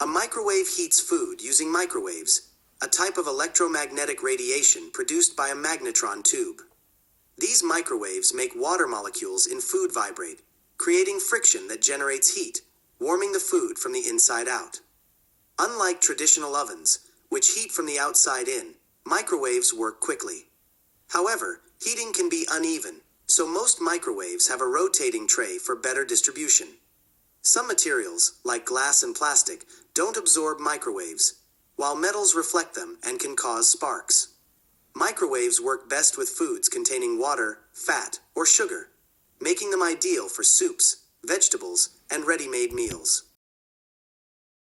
A microwave heats food using microwaves, a type of electromagnetic radiation produced by a magnetron tube. These microwaves make water molecules in food vibrate, creating friction that generates heat, warming the food from the inside out. Unlike traditional ovens, which heat from the outside in, microwaves work quickly. However, heating can be uneven, so most microwaves have a rotating tray for better distribution. Some materials, like glass and plastic, don't absorb microwaves, while metals reflect them and can cause sparks. Microwaves work best with foods containing water, fat, or sugar, making them ideal for soups, vegetables, and ready-made meals.